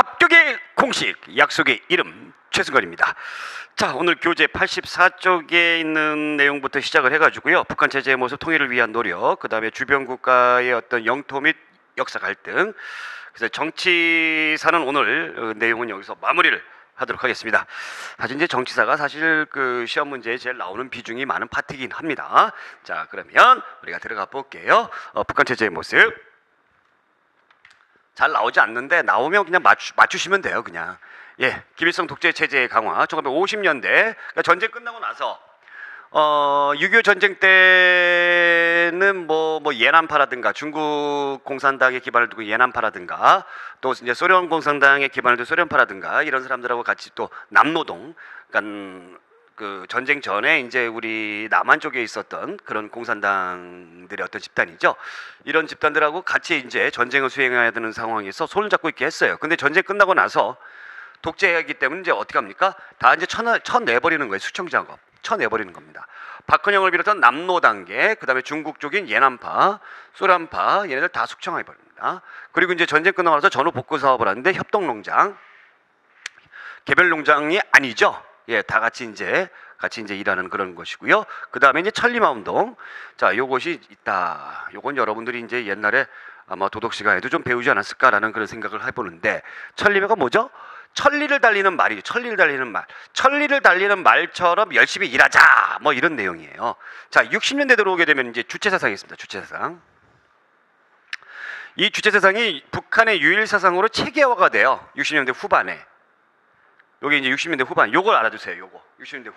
합격의 공식, 약속의 이름, 최승건입니다. 자, 오늘 교재 84쪽에 있는 내용부터 시작을 해가지고요. 북한 체제의 모습, 통일을 위한 노력, 그 다음에 주변 국가의 어떤 영토 및 역사 갈등, 그래서 정치사는 오늘 내용은 여기서 마무리를 하도록 하겠습니다. 사실 이제 정치사가 사실 그 시험 문제에 제일 나오는 비중이 많은 파트이긴 합니다. 자, 그러면 우리가 들어가 볼게요. 북한 체제의 모습. 잘 나오지 않는데 나오면 그냥 맞추시면 돼요. 그냥. 예, 김일성 독재 체제의 강화. 1950년대 그러니까 전쟁 끝나고 나서 6.25 전쟁 때는 뭐 예난파라든가 중국 공산당의 기반을 두고 예난파라든가 또 이제 소련 공산당의 기반을 두고 소련파라든가 이런 사람들하고 같이 또 남노동, 그러니까 그 전쟁 전에 이제 우리 남한 쪽에 있었던 그런 공산당들의 어떤 집단이죠. 이런 집단들하고 같이 이제 전쟁을 수행해야 되는 상황에서 손을 잡고 있게 했어요. 근데 전쟁 끝나고 나서 독재하기 때문에 이제 어떻게 합니까? 다 이제 쳐내버리는 거예요. 수청작업. 쳐내버리는 겁니다. 박헌영을 비롯한 남노단계, 그 다음에 중국 쪽인 예난파, 소련파, 얘네들 다 숙청해버립니다. 그리고 이제 전쟁 끝나고 나서 전후 복구 사업을 하는데 협동농장, 개별 농장이 아니죠. 예, 다 같이 이제 일하는 그런 것이고요. 그 다음에 이제 천리마운동. 자, 요것이 있다. 요건 여러분들이 이제 옛날에 아마 도덕 시간에도 좀 배우지 않았을까라는 그런 생각을 해보는데, 천리매가 뭐죠? 천리를 달리는 말이죠. 천리를 달리는 말. 천리를 달리는 말처럼 열심히 일하자. 뭐 이런 내용이에요. 자, 60년대 들어오게 되면 이제 주체사상이 있습니다. 주체사상. 이 주체사상이 북한의 유일사상으로 체계화가 돼요. 60년대 후반에. 여기 이제 60년대 후반. 요걸 알아두세요. 요거. 60년대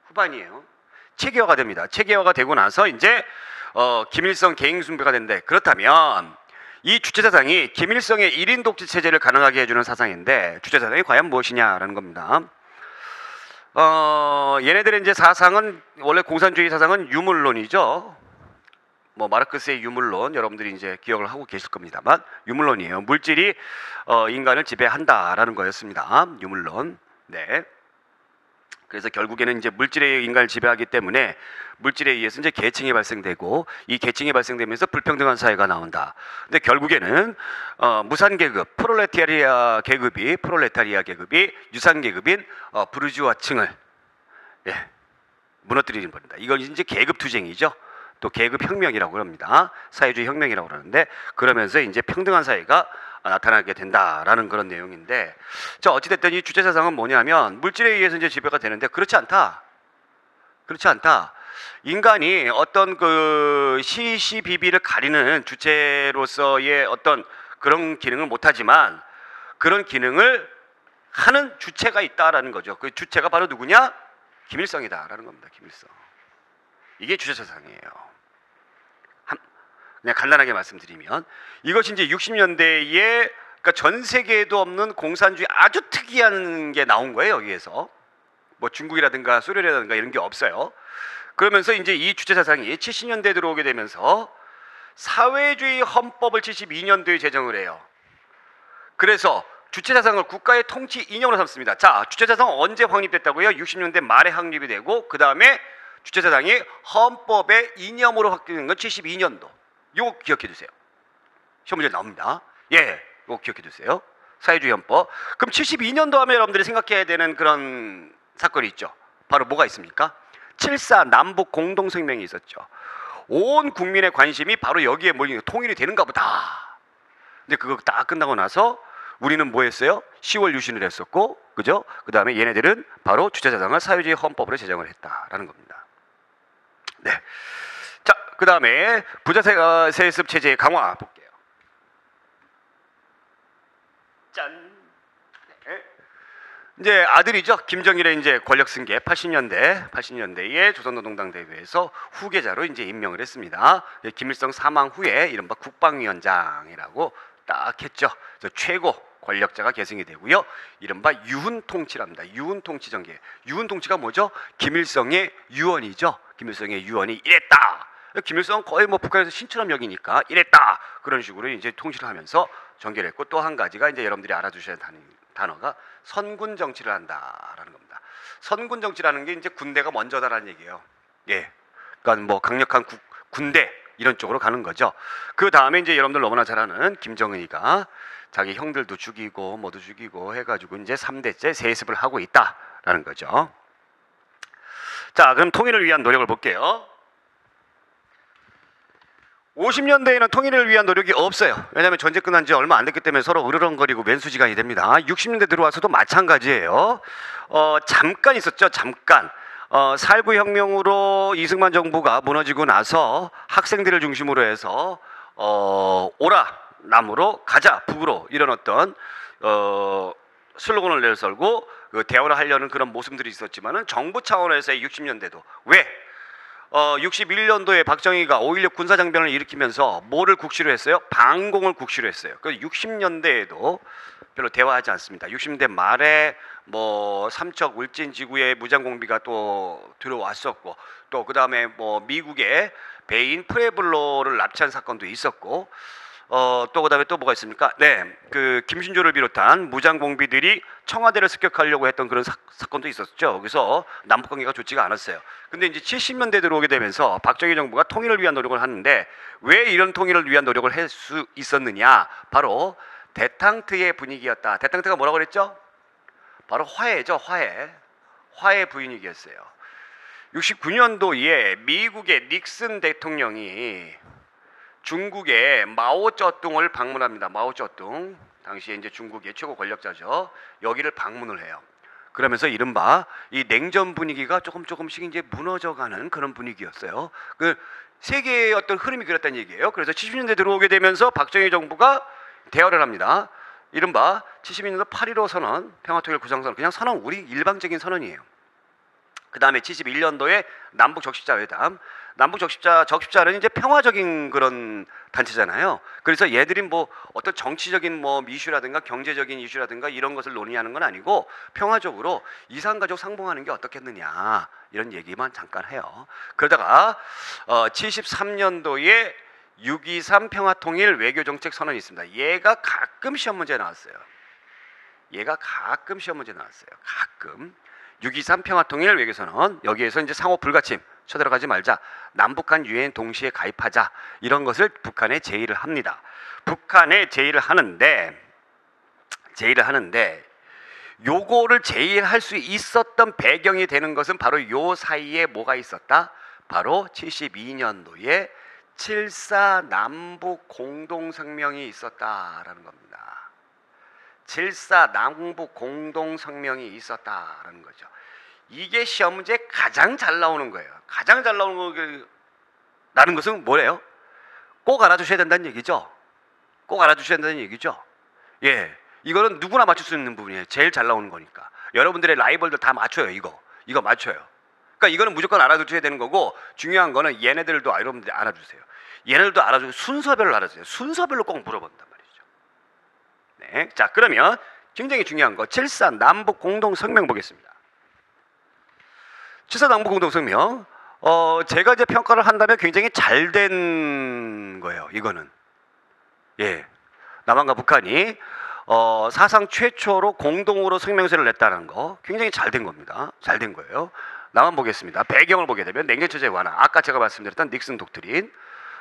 후반이에요. 체계화가 됩니다. 체계화가 되고 나서 이제 김일성 개인 숭배가 된대. 그렇다면 이 주체사상이 김일성의 1인 독재 체제를 가능하게 해주는 사상인데, 주체사상이 과연 무엇이냐라는 겁니다. 얘네들의 이제 사상은 원래 공산주의 사상은 유물론이죠. 뭐 마르크스의 유물론 여러분들이 이제 기억을 하고 계실 겁니다만 유물론이에요. 물질이 인간을 지배한다라는 거였습니다. 유물론. 네. 그래서 결국에는 이제 물질에 인간을 지배하기 때문에 물질에 의해서 이제 계층이 발생되고 이 계층이 발생되면서 불평등한 사회가 나온다. 근데 결국에는 무산 계급, 프롤레타리아 계급이 유산 계급인 부르주아층을 무너뜨리는 겁니다. 이건 이제 계급 투쟁이죠. 또 계급 혁명이라고 합니다. 사회주의 혁명이라고 그러는데, 그러면서 이제 평등한 사회가 나타나게 된다라는 그런 내용인데, 자, 어찌됐든 이 주체사상은 뭐냐면 물질에 의해서 이제 지배가 되는데, 그렇지 않다. 인간이 어떤 그 시시비비를 가리는 주체로서의 어떤 그런 기능을 못하지만 그런 기능을 하는 주체가 있다라는 거죠. 그 주체가 바로 누구냐? 김일성이다라는 겁니다. 김일성. 이게 주체사상이에요. 그냥 간단하게 말씀드리면 이것이 이제 60년대에 그러니까 전 세계에도 없는 공산주의 아주 특이한 게 나온 거예요. 여기에서 뭐 중국이라든가 소련이라든가 이런 게 없어요. 그러면서 이제 이 주체사상이 70년대에 들어오게 되면서 사회주의 헌법을 72년도에 제정을 해요. 그래서 주체사상을 국가의 통치 이념으로 삼습니다. 자, 주체사상은 언제 확립됐다고요? 60년대 말에 확립이 되고, 그 다음에 주체사상이 헌법의 이념으로 확립된 건 72년도. 요거 기억해 두세요. 시험 문제 나옵니다. 예, 요거 기억해 두세요. 사회주의 헌법. 그럼 72년도 하면 여러분들이 생각해야 되는 그런 사건이 있죠. 바로 뭐가 있습니까? 7.4 남북 공동성명이 있었죠. 온 국민의 관심이 바로 여기에 몰리는, 통일이 되는가 보다. 근데 그거 다 끝나고 나서 우리는 뭐 했어요? 10월 유신을 했었고, 그죠? 그 다음에 얘네들은 바로 주체사상을 사회주의 헌법으로 제정을 했다라는 겁니다. 네. 자, 그 다음에 부자세습 체제의 강화 볼게요. 짠. 네. 이제 아들이죠. 김정일의 이제 권력 승계 80년대에 조선노동당 대회에서 후계자로 이제 임명을 했습니다. 김일성 사망 후에 이른바 국방위원장이라고 딱 했죠. 그래서 최고 권력자가 계승이 되고요. 이른바 유훈통치랍니다. 유훈통치 전개. 유훈통치가 뭐죠? 김일성의 유언이죠. 김일성의 유언이 이랬다. 김일성은 거의 뭐 북한에서 신처럼 여기니까 이랬다. 그런 식으로 이제 통치를 하면서 전개를 했고, 또 한 가지가 이제 여러분들이 알아두셔야 하는 단어가 선군 정치를 한다라는 겁니다. 선군 정치라는 게 이제 군대가 먼저다라는 얘기예요. 예. 그러니까 뭐 강력한 군대, 이런 쪽으로 가는 거죠. 그 다음에 이제 여러분들 너무나 잘 아는 김정은이가 자기 형들도 죽이고 모두 죽이고 해가지고 이제 3대째 세습을 하고 있다라는 거죠. 자, 그럼 통일을 위한 노력을 볼게요. 50년대에는 통일을 위한 노력이 없어요. 왜냐하면 전쟁 끝난 지 얼마 안 됐기 때문에 서로 으르렁거리고 맨수지간이 됩니다. 60년대 들어와서도 마찬가지예요. 잠깐 있었죠. 잠깐. 4.19 혁명으로 이승만 정부가 무너지고 나서 학생들을 중심으로 해서 오라 남으로 가자 북으로 이런 어떤 슬로건을 내설고 그 대화를 하려는 그런 모습들이 있었지만은 정부 차원에서의 60년대도 왜 61년도에 박정희가 5.16 군사장변을 일으키면서 뭐를 국시로 했어요? 방공을 국시로 했어요. 그 60년대에도 별로 대화하지 않습니다. 60년대 말에 뭐 삼척 울진 지구에 무장공비가 또 들어왔었고 또 그 다음에 뭐 미국의 배인 프레블로를 납치한 사건도 있었고 또 그다음에 또 뭐가 있습니까? 네, 그 김신조를 비롯한 무장공비들이 청와대를 습격하려고 했던 그런 사건도 있었죠. 그래서 남북관계가 좋지가 않았어요. 근데 이제 70년대 들어오게 되면서 박정희 정부가 통일을 위한 노력을 하는데 왜 이런 통일을 위한 노력을 할 수 있었느냐? 바로 대탕트의 분위기였다. 대탕트가 뭐라고 그랬죠? 바로 화해죠. 화해 분위기였어요. 69년도에 미국의 닉슨 대통령이 중국의 마오쩌둥을 방문합니다. 마오쩌둥 당시에 이제 중국의 최고 권력자죠. 여기를 방문을 해요. 그러면서 이른바 이 냉전 분위기가 조금씩 이제 무너져가는 그런 분위기였어요. 그 세계의 어떤 흐름이 그랬다는 얘기예요. 그래서 70년대 들어오게 되면서 박정희 정부가 대화를 합니다. 이른바 72년도 8.15 선언, 평화통일 구상선언, 그냥 선언, 우리 일방적인 선언이에요. 그 다음에 71년도에 남북 적십자 회담. 남북 적십자는 이제 평화적인 그런 단체잖아요. 그래서 얘들이 뭐 어떤 정치적인 뭐 이슈라든가 경제적인 이슈라든가 이런 것을 논의하는 건 아니고 평화적으로 이산가족 상봉하는 게 어떻겠느냐 이런 얘기만 잠깐 해요. 그러다가 73년도에 6.23 평화통일 외교정책 선언이 있습니다. 얘가 가끔 시험 문제에 나왔어요. 가끔. 6.23 평화통일 외교선언, 여기에서 이제 상호 불가침, 쳐들어가지 말자, 남북한 유엔 동시에 가입하자, 이런 것을 북한에 제의를 합니다. 북한에 제의를 하는데 요거를 제의할 수 있었던 배경이 되는 것은 바로 요 사이에 뭐가 있었다? 바로 72년도에 7.4 남북 공동성명이 있었다라는 겁니다. 7.4 남북 공동성명이 있었다라는 거죠. 이게 시험 문제에 가장 잘 나오는 거예요. 가장 잘 나오는 거라는 것은 뭐래요? 꼭 알아두셔야 된다는 얘기죠. 예, 이거는 누구나 맞출 수 있는 부분이에요. 제일 잘 나오는 거니까. 여러분들의 라이벌들 다 맞춰요. 이거 맞춰요. 그러니까 이거는 무조건 알아두셔야 되는 거고, 중요한 거는 얘네들도 여러분들이 알아주세요. 얘네들도 알아주고 순서별로 알아주세요. 순서별로 꼭 물어본단 말이죠. 네, 자 그러면 굉장히 중요한 거 7.4 남북 공동성명 보겠습니다. 7.4 남북 공동성명 제가 이제 평가를 한다면 굉장히 잘 된 거예요. 이거는 예, 남한과 북한이 사상 최초로 공동으로 성명서를 냈다는 거 굉장히 잘 된 겁니다. 잘 된 거예요. 남한 보겠습니다. 배경을 보게 되면 냉전체제 완화, 아까 제가 말씀드렸던 닉슨 독트린,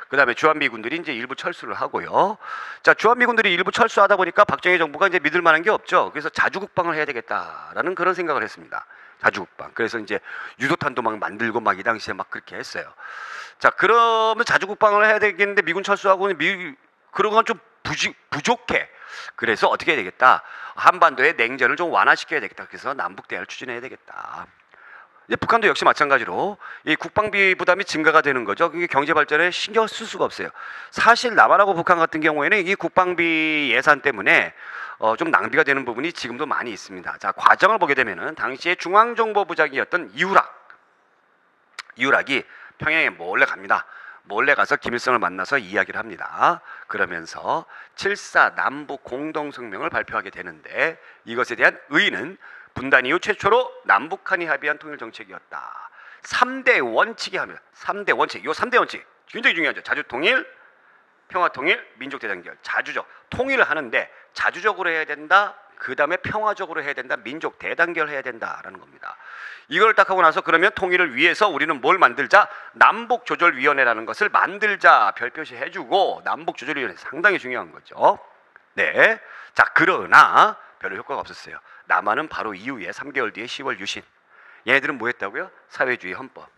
그 다음에 주한미군들이 이제 일부 철수를 하고요. 자, 주한미군들이 일부 철수하다 보니까 박정희 정부가 이제 믿을 만한 게 없죠. 그래서 자주국방을 해야 되겠다라는 그런 생각을 했습니다. 자주국방. 그래서 이제 유도탄도 막 만들고 막 이 당시에 막 그렇게 했어요. 자, 그러면 자주국방을 해야 되겠는데 미군 철수하고 그런 건 좀 부족해. 그래서 어떻게 해야 되겠다? 한반도의 냉전을 좀 완화시켜야 되겠다. 그래서 남북 대화를 추진해야 되겠다. 이제 북한도 역시 마찬가지로 이 국방비 부담이 증가가 되는 거죠. 그게 경제 발전에 신경 쓸 수가 없어요. 사실 남한하고 북한 같은 경우에는 이 국방비 예산 때문에 좀 낭비가 되는 부분이 지금도 많이 있습니다. 자, 과정을 보게 되면은 당시에 중앙정보부장이었던 이우락이 평양에 몰래 갑니다. 몰래 가서 김일성을 만나서 이야기를 합니다. 그러면서 7.4 남북 공동성명을 발표하게 되는데, 이것에 대한 의의는 분단 이후 최초로 남북한이 합의한 통일 정책이었다. 3대 원칙이 합니다. 3대 원칙. 이 3대 원칙 굉장히 중요하죠. 자주통일, 평화통일, 민족대장결. 자주적. 통일을 하는데 자주적으로 해야 된다. 그 다음에 평화적으로 해야 된다. 민족 대단결해야 된다라는 겁니다. 이걸 딱 하고 나서 그러면 통일을 위해서 우리는 뭘 만들자? 남북조절위원회라는 것을 만들자. 별표시 해주고 남북조절위원회 상당히 중요한 거죠. 네. 자, 그러나 별로 효과가 없었어요. 남한은 바로 이후에 3개월 뒤에 10월 유신. 얘네들은 뭐 했다고요? 사회주의 헌법.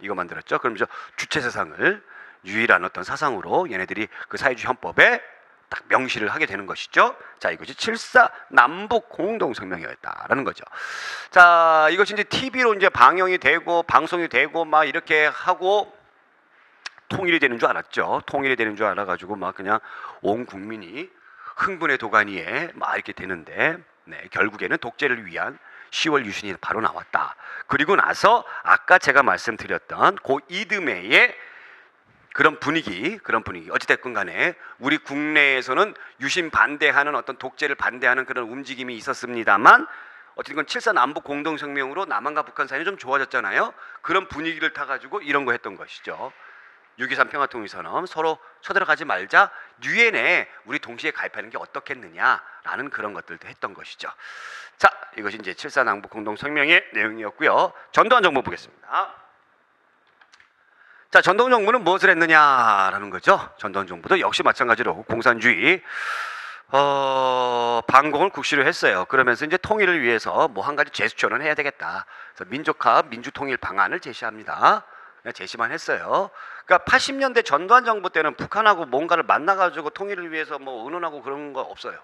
이거 만들었죠. 그럼 저 주체 사상을 유일한 어떤 사상으로 얘네들이 그 사회주의 헌법에 딱 명시를 하게 되는 것이죠. 자, 이것이 7.4 남북 공동성명이었다라는 거죠. 자, 이것이 이제 TV로 이제 방영이 되고 방송이 되고 막 이렇게 하고 통일이 되는 줄 알았죠. 통일이 되는 줄 알아가지고 막 그냥 온 국민이 흥분의 도가니에 막 이렇게 되는데, 네, 결국에는 독재를 위한 10월 유신이 바로 나왔다. 그리고 나서 아까 제가 말씀드렸던 그 이듬해의 그런 분위기 어찌됐건 간에 우리 국내에서는 유신 반대하는 어떤 독재를 반대하는 그런 움직임이 있었습니다만 어쨌든 7.4 남북 공동성명으로 남한과 북한 사이는 좀 좋아졌잖아요. 그런 분위기를 타가지고 이런 거 했던 것이죠. 6.23 평화통일선언, 서로 쳐들어가지 말자, 유엔에 우리 동시에 가입하는 게 어떻겠느냐라는 그런 것들도 했던 것이죠. 자, 이것이 이제 7.4 남북 공동성명의 내용이었고요. 전두환 정부 보겠습니다. 자, 전두환 정부는 무엇을 했느냐라는 거죠. 전두환 정부도 역시 마찬가지로 공산주의 반공을 국시로 했어요. 그러면서 이제 통일을 위해서 뭐 한 가지 제스처는 해야 되겠다. 그래서 민족화, 민주통일 방안을 제시합니다. 그냥 제시만 했어요. 그러니까 80년대 전두환 정부 때는 북한하고 뭔가를 만나가지고 통일을 위해서 뭐 의논하고 그런 거 없어요.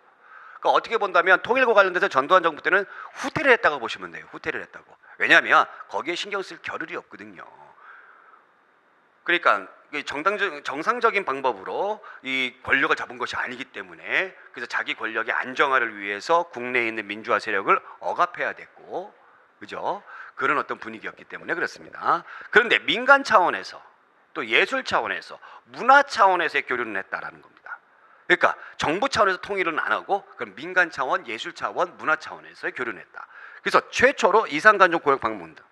그러니까 어떻게 본다면 통일과 관련돼서 전두환 정부 때는 후퇴를 했다고 보시면 돼요. 후퇴를 했다고. 왜냐하면 거기에 신경 쓸 겨를이 없거든요. 그러니까 정상적인 방법으로 이 권력을 잡은 것이 아니기 때문에, 그래서 자기 권력의 안정화를 위해서 국내에 있는 민주화 세력을 억압해야 됐고, 그죠? 그런 어떤 분위기였기 때문에 그렇습니다. 그런데 민간 차원에서 또 예술 차원에서 문화 차원에서의 교류는 했다라는 겁니다. 그러니까 정부 차원에서 통일은 안 하고 그럼 민간 차원, 예술 차원, 문화 차원에서의 교류는 했다. 그래서 최초로 이산가족 고역 방문 등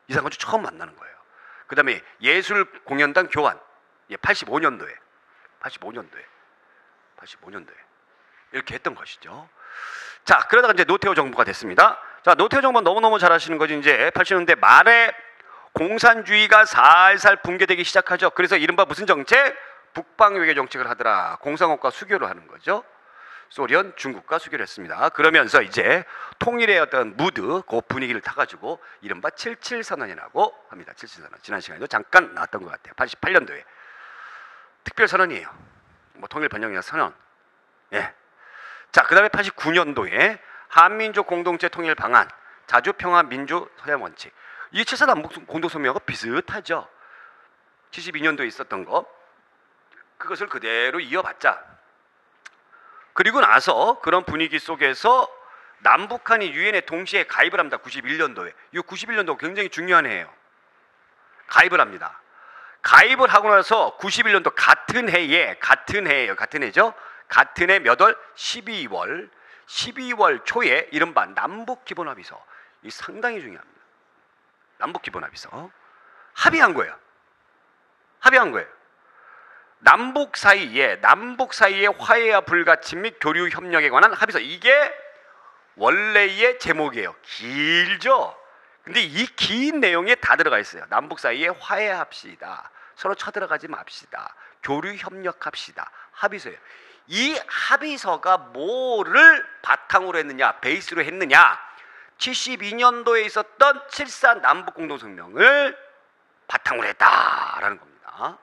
이산가족 처음 만나는 거예요. 그 다음에 예술 공연단 교환, 85년도에 이렇게 했던 것이죠. 자, 그러다가 이제 노태우 정부가 됐습니다. 자, 노태우 정부는 너무너무 잘 아시는 거지. 이제 80년대 말에 공산주의가 살살 붕괴되기 시작하죠. 그래서 이른바 무슨 정책? 북방 외교 정책을 하더라. 공산국가 수교를 하는 거죠. 소련, 중국과 수교를 했습니다. 그러면서 이제 통일의 어떤 무드, 그 분위기를 타가지고 이른바 77 선언이라고 합니다. 77 선언. 지난 시간에도 잠깐 나왔던 것 같아요. 88년도에 특별 선언이에요. 뭐 통일 번영이나 선언. 예. 자, 그다음에 89년도에 한민족 공동체 통일 방안, 자주평화 민주 서양 원칙. 이 7.4 남북 공동성명하고 비슷하죠. 72년도에 있었던 거. 그것을 그대로 이어받자. 그리고 나서 그런 분위기 속에서 남북한이 유엔에 동시에 가입을 합니다. 91년도에. 이 91년도 굉장히 중요한 해예요. 가입을 합니다. 가입을 하고 나서 91년도 같은 해예요. 같은 해죠. 같은 해 몇 월? 12월 초에 이른바 남북기본합의서. 이 상당히 중요합니다. 남북기본합의서. 합의한 거예요. 남북 사이에 화해와 불가침 및 교류 협력에 관한 합의서. 이게 원래의 제목이에요. 길죠? 근데 이 긴 내용에 다 들어가 있어요. 남북 사이에 화해합시다. 서로 쳐들어가지 맙시다. 교류 협력합시다. 합의서예요. 이 합의서가 뭐를 바탕으로 했느냐, 베이스로 했느냐? 72년도에 있었던 7.4 남북 공동성명을 바탕으로 했다라는 겁니다.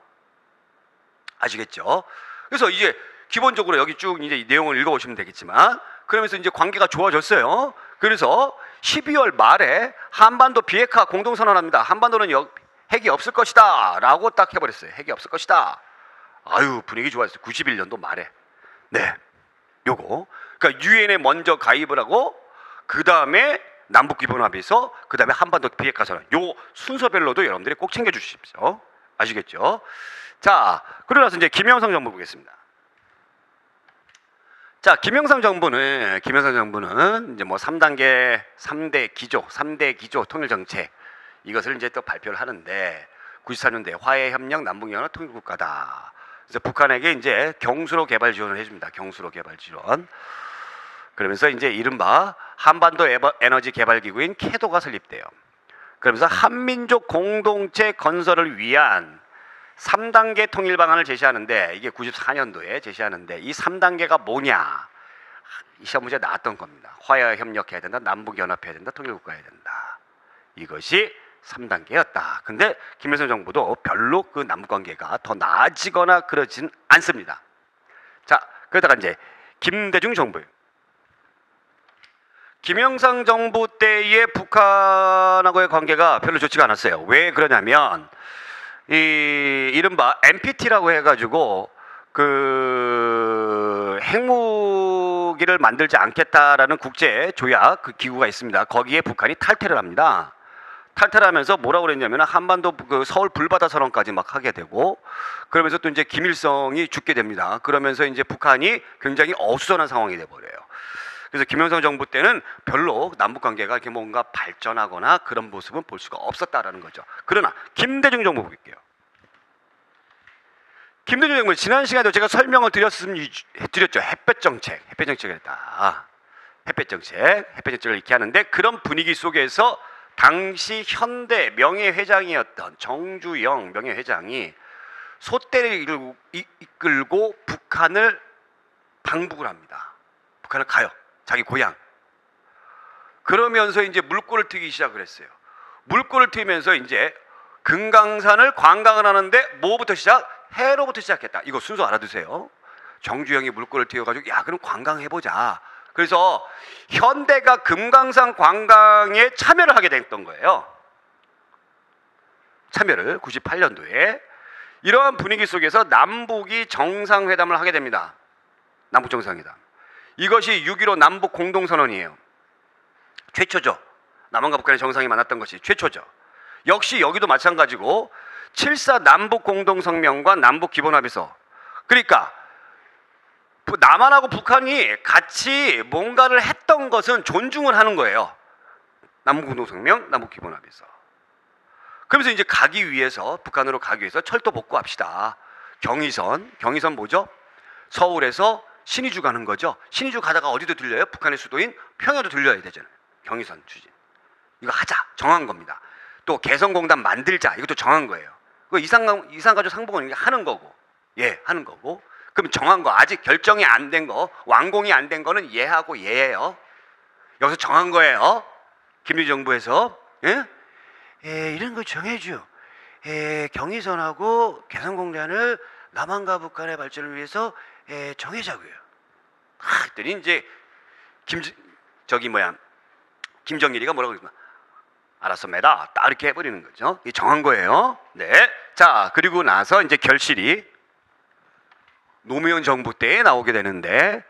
아시겠죠? 그래서 이제 기본적으로 여기 쭉 이제 내용을 읽어보시면 되겠지만, 그러면서 이제 관계가 좋아졌어요. 그래서 12월 말에 한반도 비핵화 공동선언합니다. 한반도는 핵이 없을 것이다 라고 딱 해버렸어요. 핵이 없을 것이다. 아유, 분위기 좋았어요. 91년도 말에. 네, 요거. 그러니까 유엔에 먼저 가입을 하고 그 다음에 남북기본합의서, 그 다음에 한반도 비핵화 선언. 요 순서별로도 여러분들이 꼭 챙겨주십시오. 아시겠죠? 자, 그러고 나서 이제 김영삼 정부 보겠습니다. 자, 김영삼 정부는 이제 뭐 3대 기조 통일 정책, 이것을 이제 또 발표를 하는데, 94년대 화해 협력 남북연합 통일 국가다. 그래서 북한에게 이제 경수로 개발 지원을 해줍니다. 경수로 개발 지원. 그러면서 이제 이른바 한반도 에너지 개발 기구인 캐도가 설립돼요. 그러면서 한민족 공동체 건설을 위한 3단계 통일 방안을 제시하는데, 이게 94년도에 제시하는데, 이 3단계가 뭐냐? 이 시험 문제 나왔던 겁니다. 화해와 협력해야 된다, 남북 연합해야 된다, 통일국가해야 된다. 이것이 3단계였다. 근데 김일성 정부도 별로 그 남북 관계가 더 나아지거나 그러진 않습니다. 자, 그러다가 이제 김대중 정부, 김영삼 정부 때의 북한하고의 관계가 별로 좋지가 않았어요. 왜 그러냐면 이 이른바 NPT라고 해가지고 그 핵무기를 만들지 않겠다라는 국제 조약 그 기구가 있습니다. 거기에 북한이 탈퇴를 합니다. 탈퇴를 하면서 뭐라고 그랬냐면 한반도 그 서울 불바다 선언까지 막 하게 되고, 그러면서 또 이제 김일성이 죽게 됩니다. 그러면서 이제 북한이 굉장히 어수선한 상황이 돼 버려요. 그래서 김영삼 정부 때는 별로 남북 관계가 이렇게 뭔가 발전하거나 그런 모습은 볼 수가 없었다라는 거죠. 그러나 김대중 정부 볼게요. 김대중 정부, 지난 시간에도 제가 설명을 드렸죠. 햇볕 정책을 했다. 햇볕 정책을 이렇게 하는데, 그런 분위기 속에서 당시 현대 명예회장이었던 정주영 명예회장이 소떼를 이끌고 북한을 방북을 합니다. 북한을 가요. 자기 고향. 그러면서 이제 물꼬를 트기 시작을 했어요. 물꼬를 트면서 이제 금강산을 관광을 하는데 뭐부터 시작? 해로부터 시작했다. 이거 순서 알아두세요. 정주영이 물꼬를 트여가지고 야 그럼 관광해보자. 그래서 현대가 금강산 관광에 참여를 하게 됐던 거예요. 참여를 98년도에 이러한 분위기 속에서 남북이 정상회담을 하게 됩니다. 남북 정상회담. 이것이 6.15 남북 공동선언이에요. 최초죠. 남한과 북한의 정상이 만났던 것이 최초죠. 역시 여기도 마찬가지고 7.4 남북 공동성명과 남북 기본합의서. 그러니까 남한하고 북한이 같이 뭔가를 했던 것은 존중을 하는 거예요. 남북 공동성명, 남북 기본합의서. 그러면서 이제 가기 위해서, 북한으로 가기 위해서 철도 복구합시다. 경의선 뭐죠? 서울에서 신의주 가는 거죠. 신의주 가다가 어디도 들려요? 북한의 수도인 평양도 들려야 되잖아요. 경의선 추진. 이거 하자. 정한 겁니다. 또 개성공단 만들자. 이것도 정한 거예요. 그 이산가족 상봉은 하는 거고. 예, 하는 거고. 그럼 정한 거, 아직 결정이 안 된 거, 완공이 안 된 거는 예하고 예예요. 여기서 정한 거예요. 김일성 정부에서. 예? 이런 거 정해줘. 경의선하고 개성공단을 남한과 북한의 발전을 위해서 정해자고요. 그랬더니 이제 김정일이가 뭐라고 그랬나? 알았습니다. 딱 이렇게 해버리는 거죠. 이 정한 거예요. 네. 자, 그리고 나서 이제 결실이 노무현 정부 때에 나오게 되는데,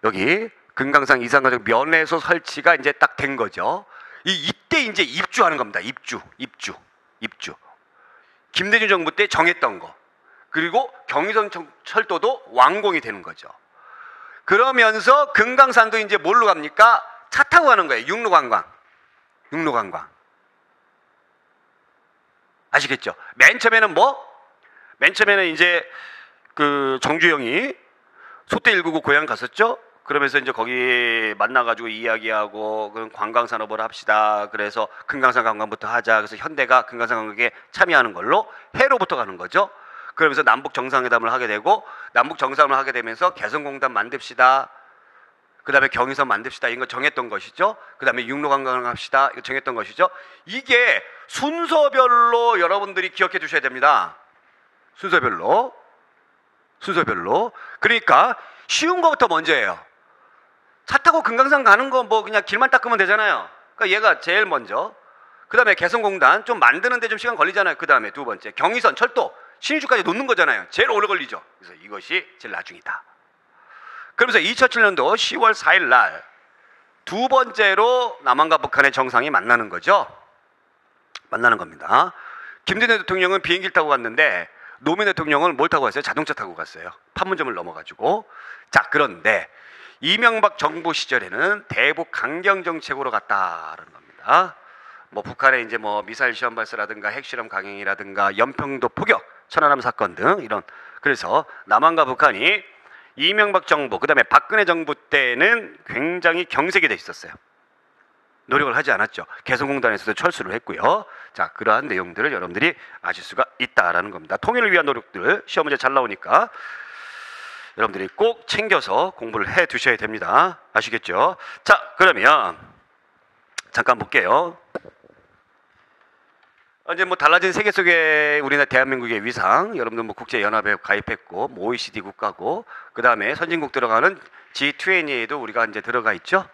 여기 금강산 이산가족 면회소 설치가 이제 딱 된 거죠. 이때 이제 입주하는 겁니다. 입주. 김대중 정부 때 정했던 거. 그리고 경의선 철도도 완공이 되는 거죠. 그러면서 금강산도 이제 뭘로 갑니까? 차 타고 가는 거예요. 육로 관광. 아시겠죠? 맨 처음에는 맨 처음에는 이제 그 정주영이 소떼 199 고향 갔었죠? 그러면서 이제 거기 만나가지고 이야기하고 그럼 관광 산업을 합시다. 그래서 금강산 관광부터 하자. 그래서 현대가 금강산 관광에 참여하는 걸로 해로부터 가는 거죠. 그러면서 남북 정상회담을 하게 되고, 남북 정상회담을 하게 되면서 개성공단 만듭시다. 그 다음에 경의선 만듭시다. 이거 정했던 것이죠. 그 다음에 육로 관광을 합시다. 이거 정했던 것이죠. 이게 순서별로 여러분들이 기억해 두셔야 됩니다. 순서별로. 그러니까 쉬운 거부터 먼저예요. 차 타고 금강산 가는 거 뭐 그냥 길만 닦으면 되잖아요. 그러니까 얘가 제일 먼저. 그 다음에 개성공단 좀 만드는데 좀 시간 걸리잖아요. 그 다음에 두 번째 경의선 철도 신의주까지 놓는 거잖아요. 제일 오래 걸리죠. 그래서 이것이 제일 나중이다. 그러면서 2007년도 10월 4일 날 두 번째로 남한과 북한의 정상이 만나는 거죠. 만나는 겁니다. 김대중 대통령은 비행기를 타고 갔는데 노무현 대통령은 뭘 타고 갔어요? 자동차 타고 갔어요. 판문점을 넘어가지고. 자, 그런데 이명박 정부 시절에는 대북 강경 정책으로 갔다라는 겁니다. 뭐 북한의 이제 뭐 미사일 시험 발사라든가 핵실험 강행이라든가 연평도 포격, 천안함 사건 등 이런. 그래서 남한과 북한이 이명박 정부, 그다음에 박근혜 정부 때는 굉장히 경색이 돼 있었어요. 노력을 하지 않았죠. 개성공단에서도 철수를 했고요. 자, 그러한 내용들을 여러분들이 아실 수가 있다라는 겁니다. 통일을 위한 노력들 시험 문제 잘 나오니까 여러분들이 꼭 챙겨서 공부를 해 두셔야 됩니다. 아시겠죠? 자, 그러면 잠깐 볼게요. 이제 뭐 달라진 세계 속의 우리나라 대한민국의 위상, 여러분들 뭐 국제연합에 가입했고, 뭐 OECD 국가고, 그 다음에 선진국 들어가는 G20에도 우리가 이제 들어가 있죠.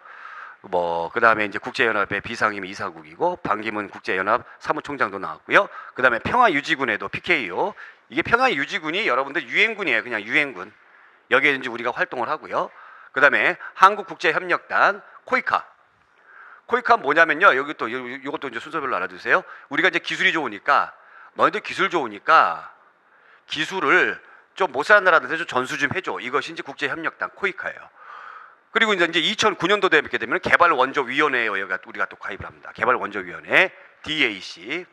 뭐 그 다음에 이제 국제연합의 비상임 이사국이고, 반기문 국제연합 사무총장도 나왔고요. 그 다음에 평화유지군에도 PKO, 이게 평화유지군이 여러분들 유엔군이에요. 그냥 유엔군. 여기에 이제 우리가 활동을 하고요. 그 다음에 한국국제협력단 코이카. 코이카 뭐냐면요. 여기 또 이것도 이제 순서별로 알아두세요. 우리가 이제 기술이 좋으니까 너희들 기술 좋으니까 기술을 좀 못 사는 나라들한테 좀 전수 좀 해줘. 이것이 이제 국제협력단 코이카예요. 그리고 이제 2009년도 되게 되면 개발원조위원회에 우리가 또 가입을 합니다. 개발원조위원회 DAC.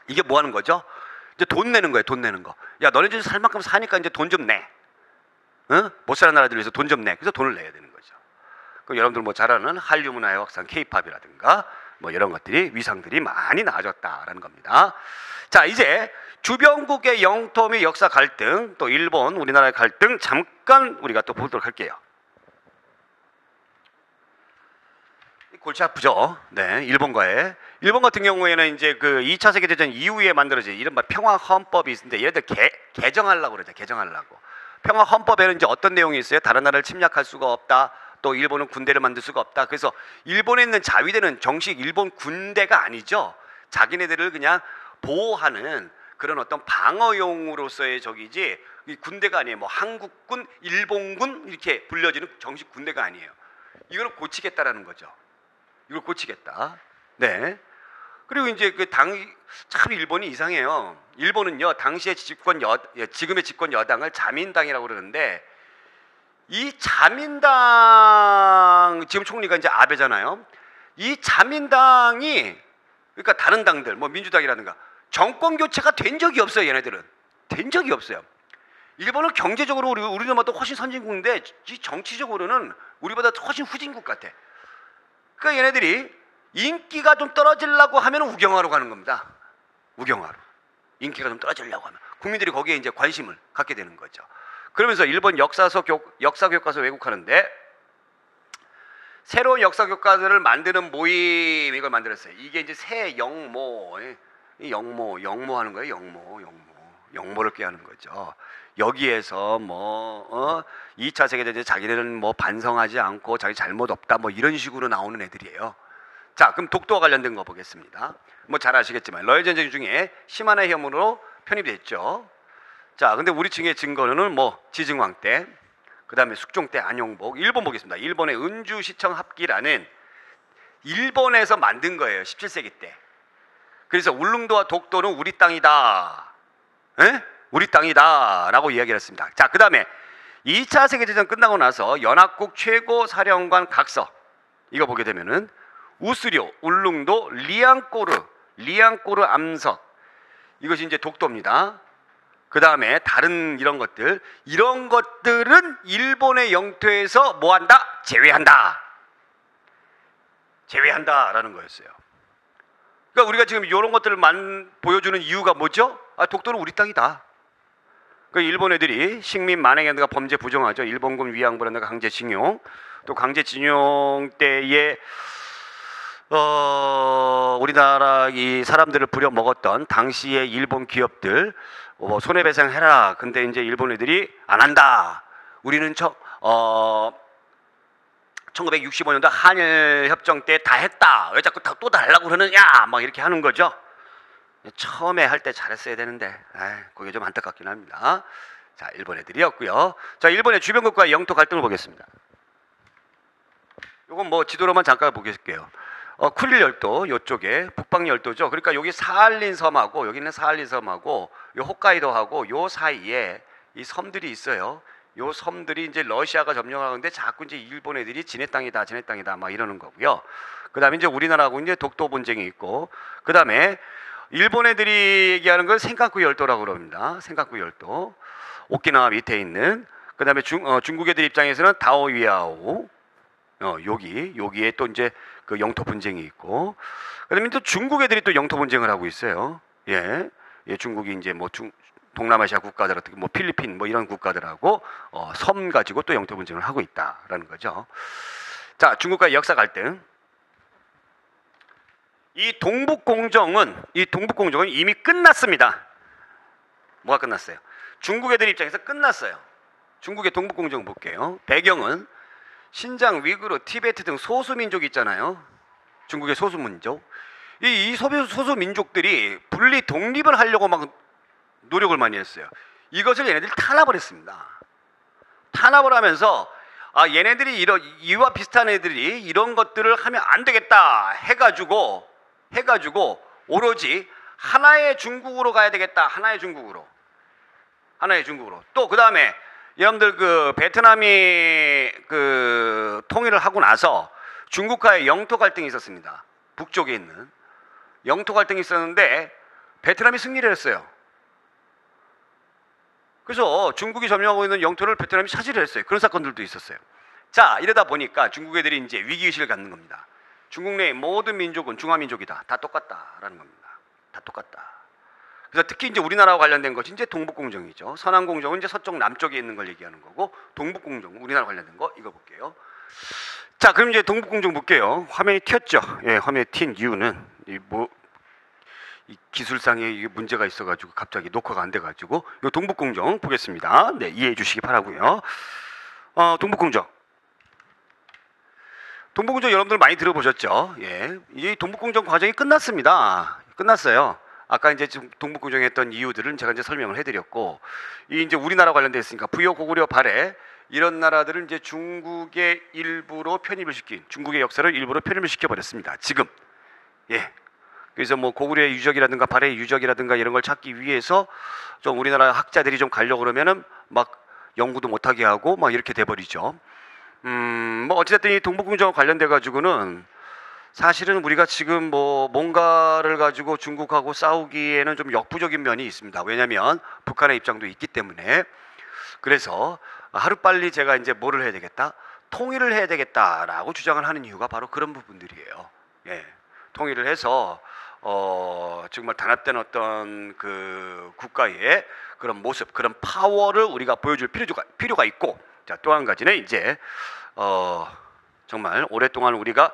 이게 뭐 하는 거죠? 이제 돈 내는 거예요. 돈 내는 거. 야, 너네들 살 만큼 사니까 이제 돈 좀 내. 응? 못 사는 나라들 위해서 돈 좀 내. 그래서 돈을 내야 되는 거죠. 그럼 여러분들 뭐 잘 아는 한류 문화의 확산, K-팝이라든가 뭐 이런 것들이 위상들이 많이 나아졌다라는 겁니다. 자, 이제 주변국의 영토 및 역사 갈등, 또 일본, 우리나라의 갈등 잠깐 우리가 또 보도록 할게요. 골치 아프죠. 네, 일본 같은 경우에는 이제 그 2차 세계대전 이후에 만들어진 이른바 평화 헌법이 있는데 얘네들 개정하려고 그러죠. 개정하려고. 평화 헌법에는 이제 어떤 내용이 있어요? 다른 나라를 침략할 수가 없다. 또 일본은 군대를 만들 수가 없다. 그래서 일본에 있는 자위대는 정식 일본 군대가 아니죠. 자기네들을 그냥 보호하는 그런 어떤 방어용으로서의 적이지 이 군대가 아니에요. 뭐 한국군, 일본군 이렇게 불려지는 정식 군대가 아니에요. 이걸 고치겠다라는 거죠. 이걸 고치겠다. 네. 그리고 이제 참 일본이 이상해요. 일본은요 당시의 지금의 집권 여당을 자민당이라고 그러는데 이 자민당 지금 총리가 이제 아베잖아요. 이 자민당이 그러니까 다른 당들 뭐 민주당이라든가 정권 교체가 된 적이 없어요. 얘네들은 된 적이 없어요. 일본은 경제적으로 우리나라보다 훨씬 선진국인데 이 정치적으로는 우리보다 훨씬 후진국 같아. 그러니까 얘네들이 인기가 좀 떨어지려고 하면 우경화로 가는 겁니다. 우경화로. 인기가 좀 떨어지려고 하면 국민들이 거기에 이제 관심을 갖게 되는 거죠. 그러면서 일본 역사 교과서 왜곡하는데 새로운 역사 교과서를 만드는 모임 이걸 만들었어요. 이게 이제 새 영모, 이 영모하는 거예요. 영모를 꾀하는 거죠. 여기에서 2차 세계대전 자기네는 뭐 반성하지 않고 자기 잘못 없다 뭐 이런 식으로 나오는 애들이에요. 자, 그럼 독도와 관련된 거 보겠습니다. 뭐 잘 아시겠지만 러일 전쟁 중에 시마네 혐오로 편입됐죠. 자, 근데 우리 층의 증거는 뭐 지증왕 때, 그 다음에 숙종 때 안용복. 일본 보겠습니다. 일본의 은주시청 합기라는 일본에서 만든 거예요. 17세기 때. 그래서 울릉도와 독도는 우리 땅이다. 에? 우리 땅이다 라고 이야기를 했습니다. 자, 그 다음에 2차 세계대전 끝나고 나서 연합국 최고사령관 각서 이거 보게 되면은 우스료, 울릉도, 리앙꼬르 암석 이것이 이제 독도입니다. 그 다음에 다른 이런 것들은 일본의 영토에서 뭐한다? 제외한다라는 거였어요. 그러니까 우리가 지금 이런 것들을 보여주는 이유가 뭐죠? 독도는 우리 땅이다. 그 일본 애들이 식민 만행에다가 범죄 부정하죠. 일본군 위안부라든가 강제징용, 또 강제징용 때에 우리나라 이 사람들을 부려먹었던 당시의 일본 기업들 손해배상해라. 근데 이제 일본 애들이 안 한다. 우리는 1965년도 한일협정 때 다 했다. 왜 자꾸 또 달라고 그러느냐? 막 이렇게 하는 거죠. 처음에 할 때 잘했어야 되는데 그게 좀 안타깝긴 합니다. 자, 일본 애들이었고요. 자, 일본의 주변국과의 영토 갈등을 보겠습니다. 이건 뭐 지도로만 잠깐 보겠게요. 쿠릴 열도 이쪽에 북방 열도죠. 그러니까 여기 사할린 섬하고 여기는 사할린 섬하고 요 홋카이도하고 요 사이에 이 섬들이 있어요. 요 섬들이 이제 러시아가 점령하는데 자꾸 이제 일본 애들이 지네 땅이다 막 이러는 거고요. 그다음에 이제 우리나라하고 이제 독도 분쟁이 있고, 그다음에 일본 애들이 얘기하는 걸 센카쿠 열도라고 그럽니다. 센카쿠 열도. 오키나와 밑에 있는. 그다음에 중국 애들 입장에서는 다오위아오, 여기에 또 이제 그 영토 분쟁이 있고, 그다음에 또 중국 애들이 또 영토 분쟁을 하고 있어요. 예, 중국이 이제 뭐 동남아시아 국가들, 뭐 필리핀 뭐 이런 국가들하고 섬 가지고 또 영토 분쟁을 하고 있다라는 거죠. 자, 중국과의 역사 갈등. 이 동북공정은 이미 끝났습니다. 뭐가 끝났어요? 중국 애들 입장에서 끝났어요. 중국의 동북공정 볼게요. 배경은 신장, 위구르, 티베트 등 소수민족이 있잖아요. 중국의 소수민족. 이 소수민족들이 분리 독립을 하려고 막 노력을 많이 했어요. 이것을 얘네들이 탄압을 했습니다. 탄압을 하면서 얘네들이 이와 비슷한 애들이 이런 것들을 하면 안 되겠다 해가지고 오로지 하나의 중국으로 가야 되겠다. 하나의 중국으로. 또 그 다음에 여러분들 그 베트남이 그 통일을 하고 나서 중국과의 영토 갈등이 있었습니다. 북쪽에 있는 영토 갈등이 있었는데 베트남이 승리를 했어요. 그래서 중국이 점령하고 있는 영토를 베트남이 차지를 했어요. 그런 사건들도 있었어요. 자, 이러다 보니까 중국 애들이 이제 위기의식을 갖는 겁니다. 중국 내의 모든 민족은 중화민족이다. 다 똑같다라는 겁니다. 다 똑같다. 그래서 특히 이제 우리나라와 관련된 것이 이제 동북공정이죠. 서남공정은 이제 서쪽 남쪽에 있는 걸 얘기하는 거고, 동북공정, 우리나라 관련된 거 이거 볼게요. 자, 그럼 이제 동북공정 볼게요. 화면이 튀었죠. 예, 화면이 튄 이유는 이 기술상의 문제가 있어가지고 갑자기 녹화가 안 돼가지고 이 동북공정 보겠습니다. 네, 이해해 주시기 바라고요. 동북공정 여러분들 많이 들어보셨죠? 예, 이 동북공정 과정이 끝났어요. 아까 이제 좀 동북공정에 했던 이유들은 제가 이제 설명을 해드렸고, 이 이제 우리나라 관련돼 있으니까 부여, 고구려, 발해 이런 나라들은 이제 중국의 중국의 역사를 일부러 편입을 시켜버렸습니다. 지금. 예. 그래서 뭐 고구려의 유적이라든가 발해의 유적이라든가 이런 걸 찾기 위해서 좀 우리나라 학자들이 좀 가려고 그러면은 막 연구도 못하게 하고 막 이렇게 돼버리죠. 뭐 어찌됐든 이 동북공정과 관련돼 가지고는 사실은 우리가 지금 뭐 뭔가를 가지고 중국하고 싸우기에는 좀 역부족인 면이 있습니다. 왜냐하면 북한의 입장도 있기 때문에. 그래서 하루빨리 제가 이제 뭐를 해야 되겠다? 통일을 해야 되겠다라고 주장을 하는 이유가 바로 그런 부분들이에요. 예, 통일을 해서 정말 단합된 어떤 그 국가의 그런 모습, 그런 파워를 우리가 보여줄 필요가 있고, 자, 또 한 가지는 이제 정말 오랫동안 우리가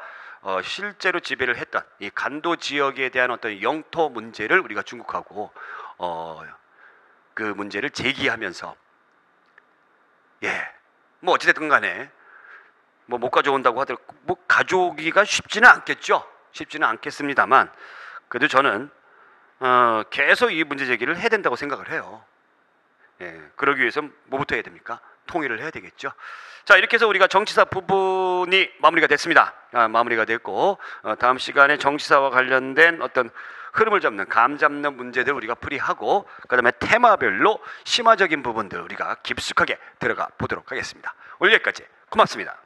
실제로 지배를 했던 이 간도 지역에 대한 어떤 영토 문제를 우리가 중국하고 그 문제를 제기하면서, 예, 뭐 어찌됐든 간에 뭐 못 가져온다고 하더라도 뭐 가져오기가 쉽지는 않겠습니다만, 그래도 저는 계속 이 문제 제기를 해야 된다고 생각을 해요. 예, 그러기 위해서 뭐부터 해야 됩니까? 통일을 해야 되겠죠. 자, 이렇게 해서 우리가 정치사 부분이 마무리가 됐습니다. 마무리가 됐고, 다음 시간에 정치사와 관련된 어떤 흐름을 잡는, 감 잡는 문제들 우리가 풀이하고, 그 다음에 테마별로 심화적인 부분들 우리가 깊숙하게 들어가 보도록 하겠습니다. 오늘 여기까지. 고맙습니다.